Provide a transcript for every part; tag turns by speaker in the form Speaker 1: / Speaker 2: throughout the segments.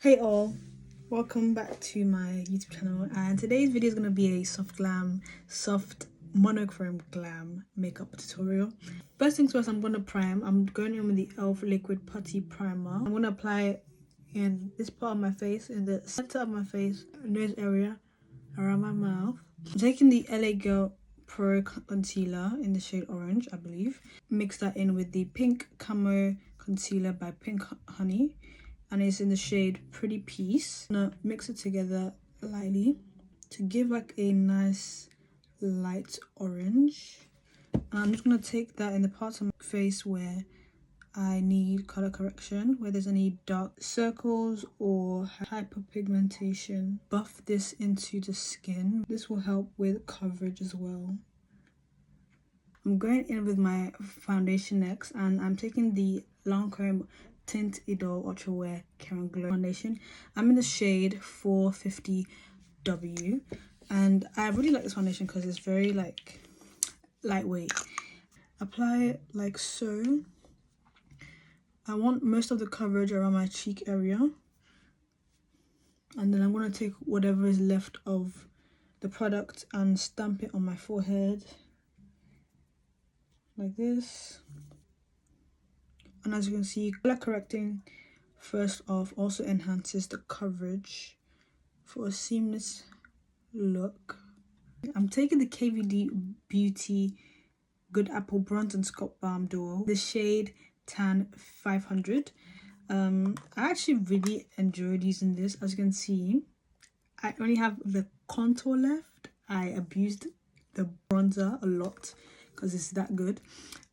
Speaker 1: Hey all, welcome back to my YouTube channel, and today's video is going to be a soft monochrome glam makeup tutorial. First things first, I'm going to prime. I'm going in with the e.l.f. liquid putty primer. I'm going to apply it in this part of my face, in the center of my face, nose area, around my mouth. I'm taking the LA Girl Pro concealer in the shade orange, I believe. Mix that in with the pink camo concealer by Pink Honey, and it's in the shade Pretty Peace. I'm gonna mix it together lightly to give like a nice light orange. And I'm just gonna take that in the parts of my face where I need color correction, where there's any dark circles or hyperpigmentation. Buff this into the skin. This will help with coverage as well. I'm going in with my foundation next, and I'm taking the Lancome Tint Idol Ultra Wear Care & Glow foundation. I'm in the shade 450W, and I really like this foundation because it's very like lightweight. Apply it like so. I want most of the coverage around my cheek area, and then I'm going to take whatever is left of the product and stamp it on my forehead like this. And as you can see, color correcting first off also enhances the coverage for a seamless look. I'm taking the KVD Beauty Good Apple Bronze and Scalp Balm Duo, the shade Tan 500. I actually really enjoyed using this. As you can see, I only have the contour left. I abused the bronzer a lot because it's that good.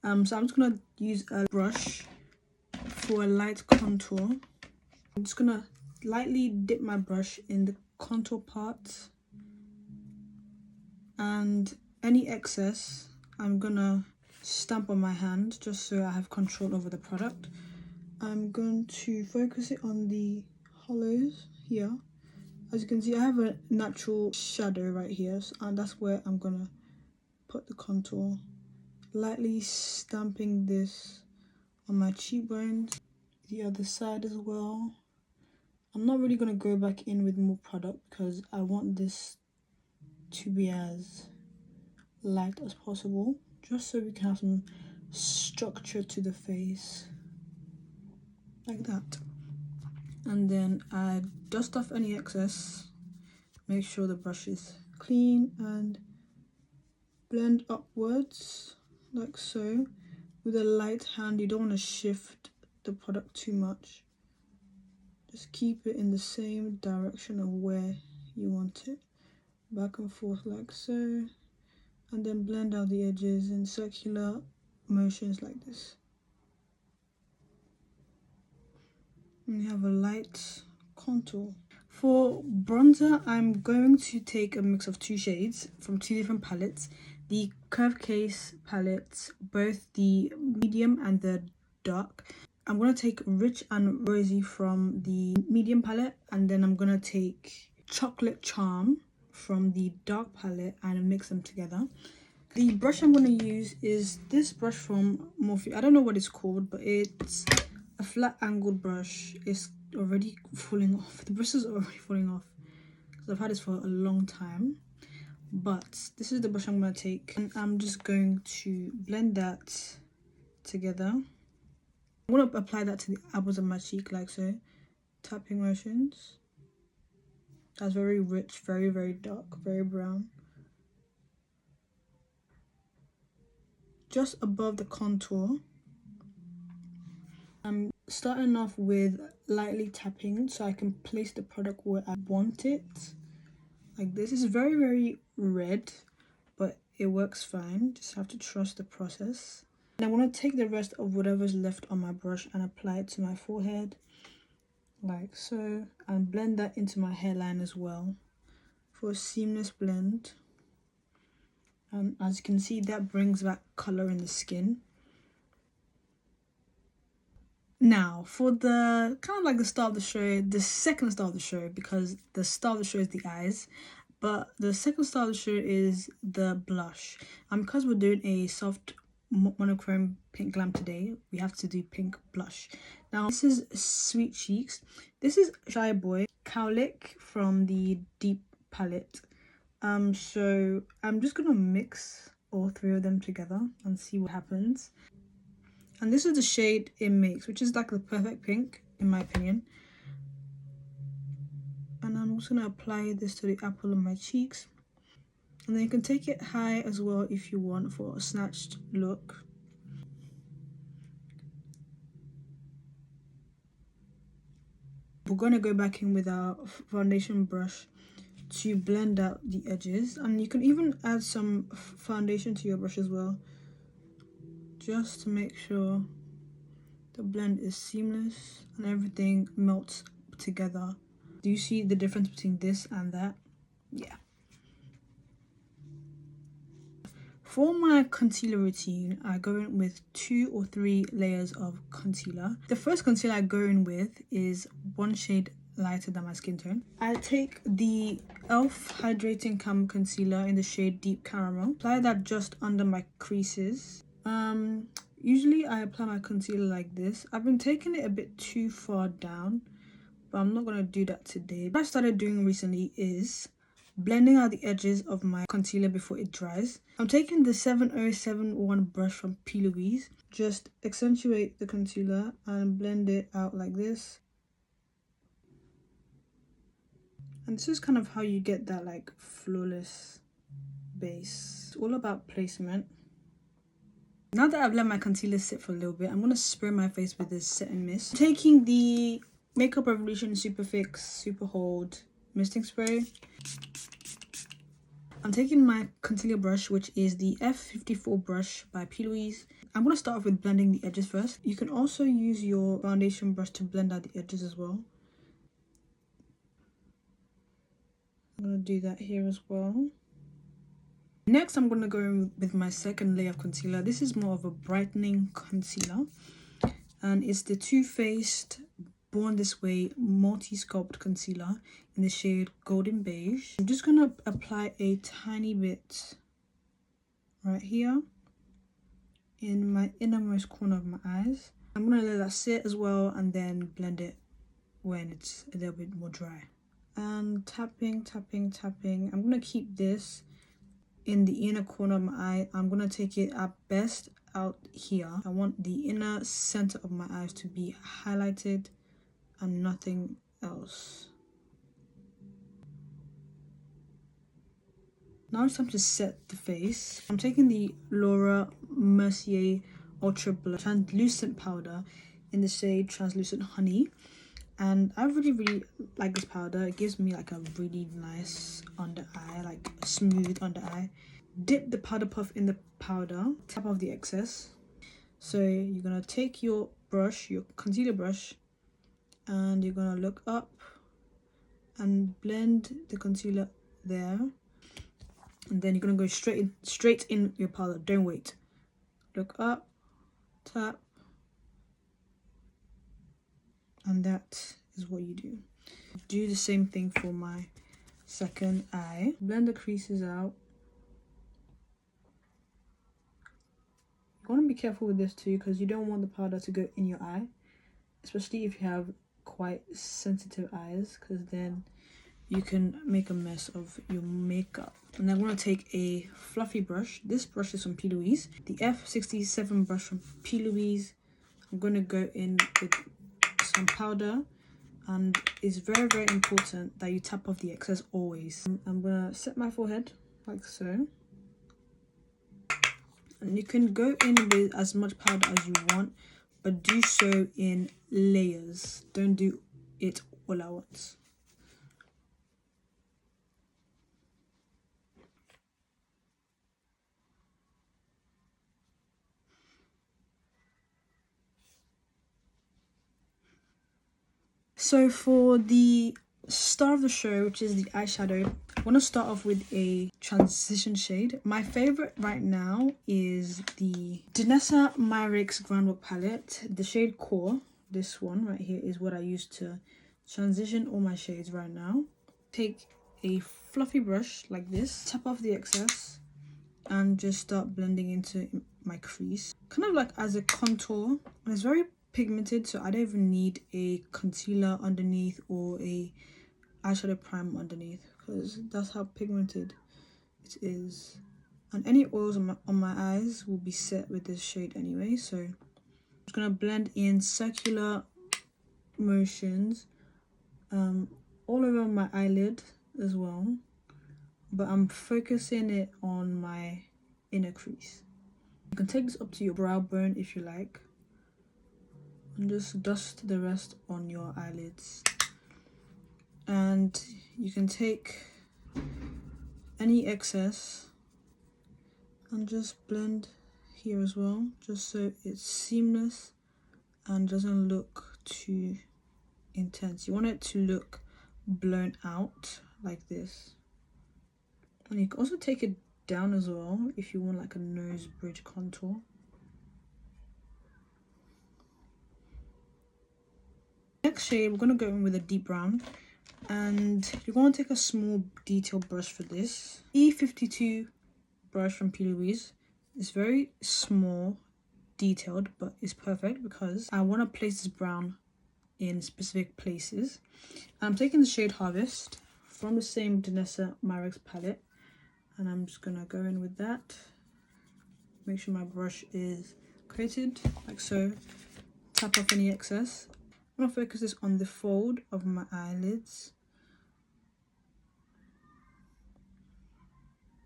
Speaker 1: So I'm just gonna use a brush for a light contour. I'm just gonna lightly dip my brush in the contour part, and any excess I'm gonna stamp on my hand just so I have control over the product. I'm going to focus it on the hollows here. As you can see, I have a natural shadow right here, and that's where I'm gonna put the contour. Lightly stamping this on my cheekbones, the other side as well. I'm not really going to go back in with more product because I want this to be as light as possible, just so we can have some structure to the face, like that. And then I dust off any excess, make sure the brush is clean, and blend upwards like so with a light hand. You don't want to shift the product too much. Just keep it in the same direction of where you want it, back and forth like so, and then blend out the edges in circular motions like this. And you have a light contour. For bronzer, I'm going to take a mix of two shades from two different palettes. The Curve Case palettes, both the medium and the dark. I'm going to take Rich and Rosy from the medium palette, and then I'm going to take Chocolate Charm from the dark palette and mix them together. The brush I'm going to use is this brush from Morphe. I don't know what it's called, but it's a flat angled brush. It's already falling off. The bristles are already falling off because I've had this for a long time. But this is the brush I'm going to take, and I'm just going to blend that together. I'm going to apply that to the apples of my cheek like so, tapping motions. That's very rich, very, very dark, very brown. Just above the contour. I'm starting off with lightly tapping so I can place the product where I want it. Like this. Is very, very red, but it works fine. Just have to trust the process. And I want to take the rest of whatever's left on my brush and apply it to my forehead like so, and blend that into my hairline as well for a seamless blend. And as you can see, that brings back color in the skin. Now for the kind of like the star of the show, the second star of the show, because the star of the show is the eyes, but the second star of the show is the blush. And because we're doing a soft monochrome pink glam today, we have to do pink blush. Now this is Sweet Cheeks. This is Shy Boy Cowlick from the Deep palette. So I'm just gonna mix all three of them together and see what happens. And this is the shade it makes, which is like the perfect pink in my opinion. And I'm just gonna apply this to the apple of my cheeks. And then you can take it high as well if you want for a snatched look. We're gonna go back in with our foundation brush to blend out the edges, and you can even add some foundation to your brush as well, just to make sure the blend is seamless and everything melts together. Do you see the difference between this and that? Yeah. For my concealer routine, I go in with 2 or 3 layers of concealer. The first concealer I go in with is one shade lighter than my skin tone. I take the e.l.f. Hydrating Camo Concealer in the shade Deep Caramel. Apply that just under my creases. Usually I apply my concealer like this. I've been taking it a bit too far down, but I'm not going to do that today. What I started doing recently is blending out the edges of my concealer before it dries. I'm taking the 7071 brush from P. Louise. Just accentuate the concealer and blend it out like this. And this is kind of how you get that like flawless base. It's all about placement. Now that I've let my concealer sit for a little bit, I'm going to spray my face with this Set and Mist. I'm taking the Makeup Revolution Super Fix Super Hold Misting Spray. I'm taking my concealer brush, which is the F54 brush by P. Louise. I'm going to start off with blending the edges first. You can also use your foundation brush to blend out the edges as well. I'm going to do that here as well. Next, I'm going to go in with my second layer of concealer. This is more of a brightening concealer. And it's the Too Faced Born This Way Multi-Sculpt Concealer in the shade Golden Beige. I'm just going to apply a tiny bit right here in my innermost corner of my eyes. I'm going to let that sit as well and then blend it when it's a little bit more dry. And tapping, tapping, tapping. I'm going to keep this in the inner corner of my eye. I'm going to take it at best out here. I want the inner center of my eyes to be highlighted and nothing else. Now it's time to set the face. I'm taking the Laura Mercier Ultra Blur Translucent Powder in the shade Translucent Honey. And I really like this powder. It gives me like a really nice under eye, like a smooth under eye. Dip the powder puff in the powder, tap off the excess. So you're gonna take your brush, your concealer brush, and you're gonna look up and blend the concealer there. And then you're gonna go straight in your powder. Don't wait. Look up, tap, and that is what you do. Do the same thing for my second eye. Blend the creases out. You want to be careful with this too, because you don't want the powder to go in your eye, especially if you have quite sensitive eyes, because then you can make a mess of your makeup. And I'm going to take a fluffy brush. This brush is from P. Louise, the F67 brush from P. Louise. I'm going to go in with some powder, and it's very important that you tap off the excess always. I'm going to set my forehead like so. And you can go in with as much powder as you want, but do so in layers. Don't do it all at once. So for the star of the show, which is the eyeshadow, I want to start off with a transition shade. My favorite right now is the Danessa Myricks Groundwork palette, the shade Core. This one right here is what I use to transition all my shades right now. Take a fluffy brush like this, tap off the excess, and just start blending into my crease, kind of like as a contour. And it's very pigmented, so I don't even need a concealer underneath or a eyeshadow primer underneath, because that's how pigmented it is. And any oils on my eyes will be set with this shade anyway, so I'm just gonna blend in circular motions all over my eyelid as well, but I'm focusing it on my inner crease. You can take this up to your brow bone if you like, and just dust the rest on your eyelids. And you can take any excess and just blend here as well, just so it's seamless and doesn't look too intense. You want it to look blown out like this. And you can also take it down as well if you want like a nose bridge contour. Next shade, we're going to go in with a deep brown, and you're going to take a small detail brush for this. E52 brush from P. Louise. It's very small, detailed, but it's perfect because I want to place this brown in specific places. I'm taking the shade Harvest from the same Danessa Myrex palette, and I'm just going to go in with that. Make sure my brush is coated like so. Tap off any excess. I'm going to focus this on the fold of my eyelids.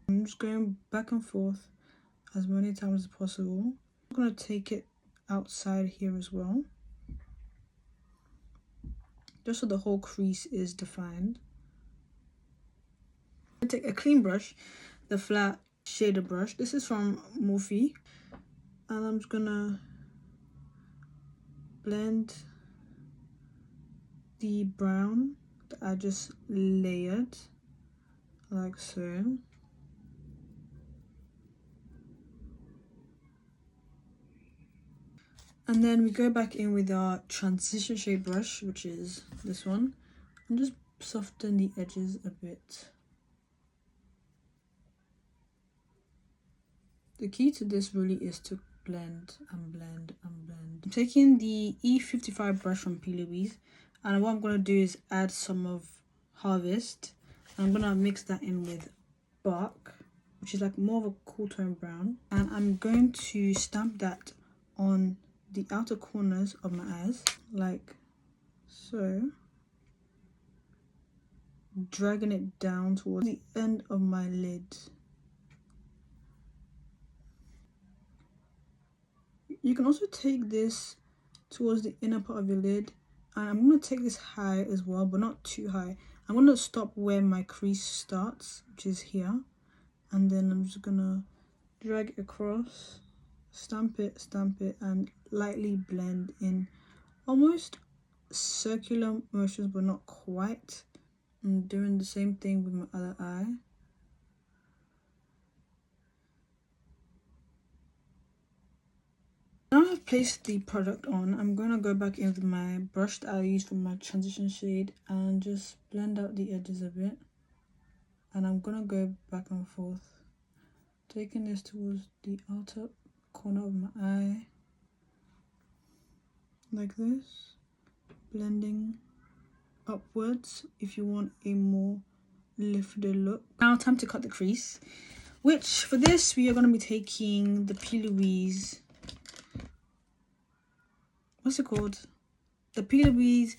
Speaker 1: I'm just going back and forth as many times as possible. I'm going to take it outside here as well, just so the whole crease is defined. I'm going to take a clean brush, the flat shader brush. This is from Morphe, and I'm just going to blend the brown that I just layered like so. And then we go back in with our transition shade brush, which is this one, and just soften the edges a bit. The key to this really is to blend and blend and blend. I'm taking the E55 brush from P. Louise, and what I'm going to do is add some of Harvest. I'm going to mix that in with Bark, which is like more of a cool tone brown, and I'm going to stamp that on the outer corners of my eyes like so, dragging it down towards the end of my lid. You can also take this towards the inner part of your lid, and I'm going to take this high as well, but not too high. I'm going to stop where my crease starts, which is here, and then I'm just going to drag it across, stamp it, and lightly blend in almost circular motions, but not quite. I'm doing the same thing with my other eye. Now I've placed the product on, I'm going to go back in with my brush that I used for my transition shade and just blend out the edges a bit. And I'm going to go back and forth, taking this towards the outer corner of my eye like this, blending upwards if you want a more lifted look. Now time to cut the crease, which for this we are going to be taking the P. Louise, what's it called? The P. Louise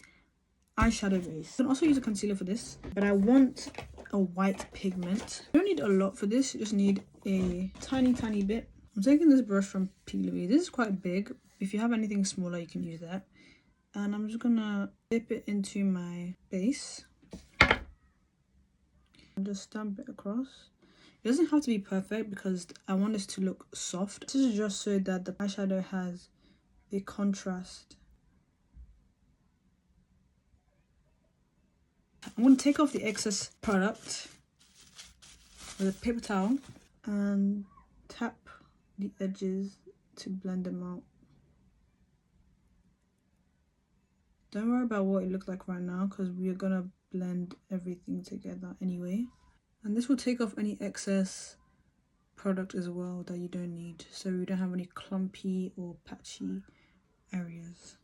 Speaker 1: eyeshadow base. You can also use a concealer for this, but I want a white pigment. You don't need a lot for this, you just need a tiny bit. I'm taking this brush from P. Louise. This is quite big. If you have anything smaller, you can use that. And I'm just gonna dip it into my base and just stamp it across. It doesn't have to be perfect because I want this to look soft. This is just so that the eyeshadow has a contrast. I'm going to take off the excess product with a paper towel and tap the edges to blend them out. Don't worry about what it looks like right now because we are going to blend everything together anyway. And this will take off any excess product as well that you don't need, so we don't have any clumpy or patchy areas.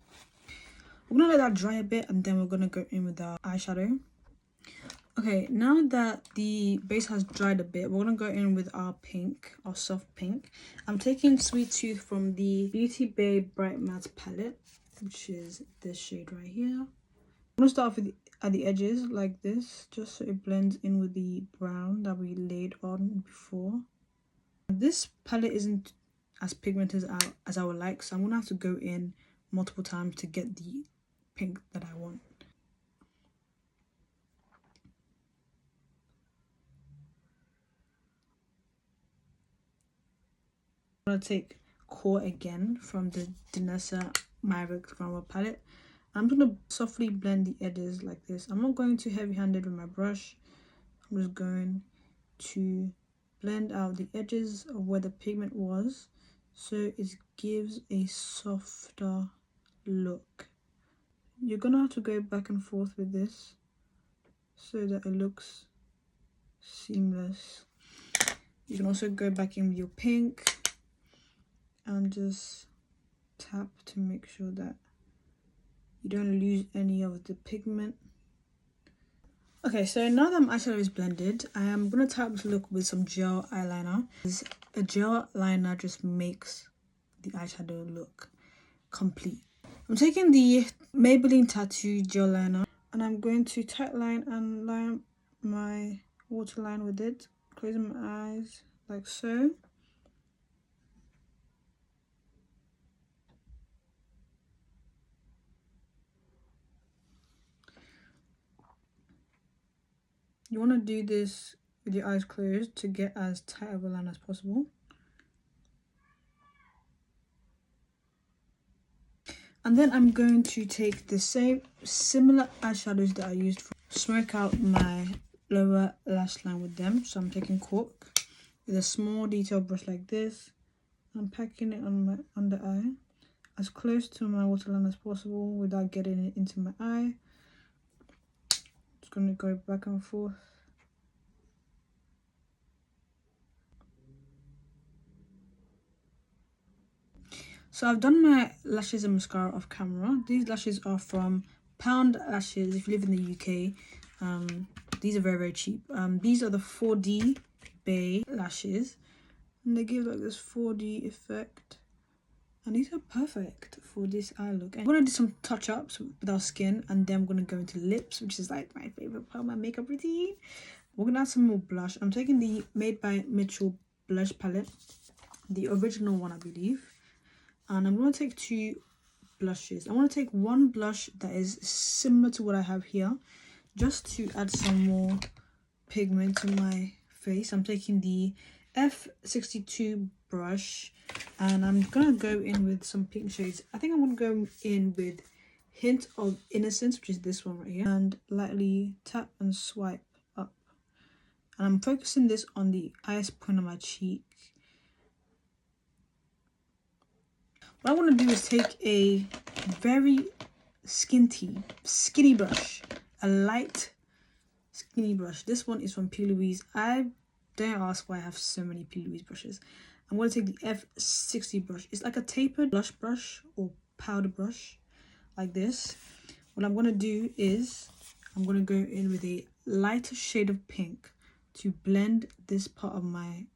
Speaker 1: We're gonna let that dry a bit, and then we're gonna go in with our eyeshadow. Okay, now that the base has dried a bit, we're gonna go in with our pink, our soft pink. I'm taking Sweet Tooth from the Beauty Bay Bright Matte palette, which is this shade right here. I'm gonna start off with at the edges like this, just so it blends in with the brown that we laid on before. This palette isn't as pigmented as I would like, so I'm gonna have to go in multiple times to get the pink that I want. I'm gonna take Core again from the Danessa Maverick Flower palette. I'm gonna softly blend the edges like this. I'm not going too heavy-handed with my brush. I'm just going to blend out the edges of where the pigment was, so it gives a softer look. You're gonna have to go back and forth with this so that it looks seamless. You can also go back in with your pink and just tap to make sure that you don't lose any of the pigment. Okay, so now that my eyeshadow is blended, I am gonna tap this look with some gel eyeliner. A gel liner just makes the eyeshadow look complete. I'm taking the Maybelline Tattoo gel liner, and I'm going to tightline and line my waterline with it, closing my eyes like so. You want to do this with your eyes closed to get as tight of a line as possible. And then I'm going to take the similar eyeshadows that I used for smoke out my lower lash line with them. So I'm taking Cork with a small detail brush like this. I'm packing it on my under eye as close to my waterline as possible without getting it into my eye. Just going to go back and forth. So I've done my lashes and mascara off camera. These lashes are from Pound Lashes. If you live in the UK, these are very, very cheap. These are the 4D Bay lashes, and they give like this 4D effect. And these are perfect for this eye look. And I'm gonna do some touch-ups with our skin, and then I'm gonna go into lips, which is like my favorite part of my makeup routine. We're gonna add some more blush. I'm taking the Made by Mitchell blush palette, the original one, I believe. And I'm going to take two blushes. I want to take one blush that is similar to what I have here, just to add some more pigment to my face. I'm taking the F62 brush, and I'm going to go in with some pink shades. I think I'm going to go in with Hint of Innocence, which is this one right here, and lightly tap and swipe up. And I'm focusing this on the highest point of my cheek. What I want to do is take a very skinny brush, a light skinny brush. This one is from P. Louise. I don't ask why I have so many P. Louise brushes. I'm going to take the F60 brush. It's like a tapered blush brush or powder brush like this. What I'm going to do is I'm going to go in with a lighter shade of pink to blend this part of my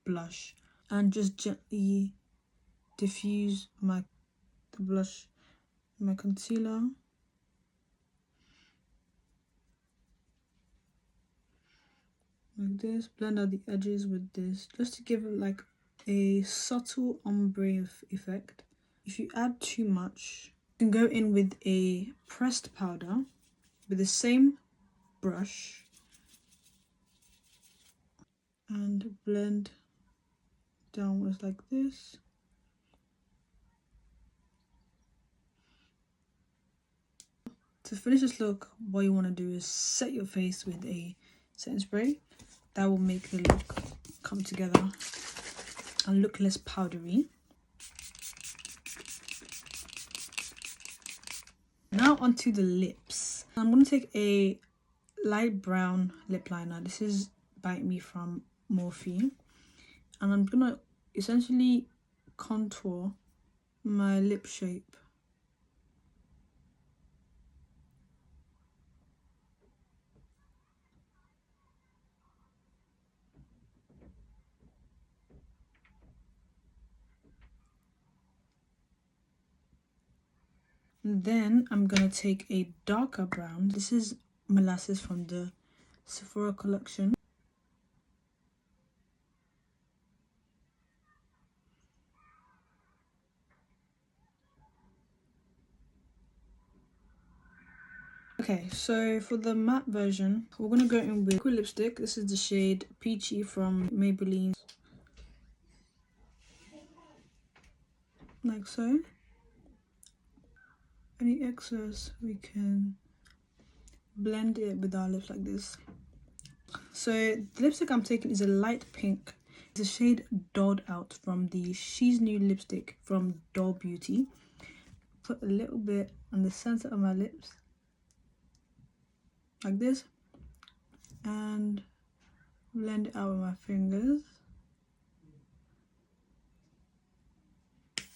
Speaker 1: blush and just gently diffuse the blush, my concealer. Like this, blend out the edges with this, just to give it like a subtle ombre effect. If you add too much, you can go in with a pressed powder with the same brush and blend downwards like this. To finish this look, what you want to do is set your face with a setting spray. That will make the look come together and look less powdery. Now onto the lips. I'm going to take a light brown lip liner. This is Bite Me from Morphe. And I'm going to essentially contour my lip shape And then I'm gonna take a darker brown. This is Molasses from the Sephora collection. Okay, so for the matte version, we're gonna go in with liquid lipstick. This is the shade Peachy from Maybelline. Like so. Any excess, we can blend it with our lips like this. So the lipstick I'm taking is a light pink. It's a shade Dolled Out from the She's New lipstick from Doll Beauty. Put a little bit on the center of my lips. Like this. And blend it out with my fingers.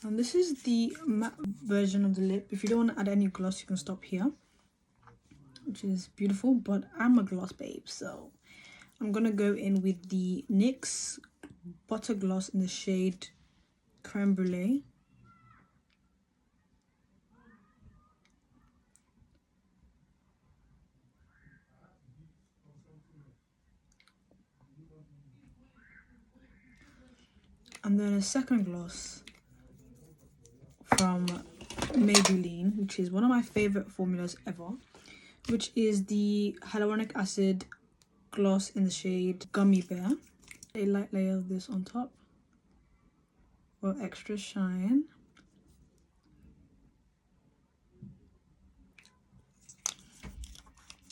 Speaker 1: And this is the matte version of the lip. If you don't want to add any gloss, you can stop here. Which is beautiful, but I'm a gloss babe, so I'm gonna go in with the NYX Butter Gloss in the shade Creme Brulee. And then a second gloss from Maybelline, which is one of my favorite formulas ever, which is the Hyaluronic Acid Gloss in the shade Gummy Bear. A light layer of this on top for extra shine.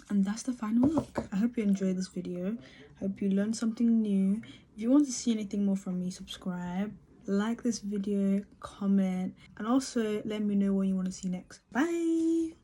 Speaker 1: And that's the final look. I hope you enjoyed this video. I hope you learned something new. If you want to see anything more from me, subscribe, like this video, comment, and also let me know what you want to see next. Bye!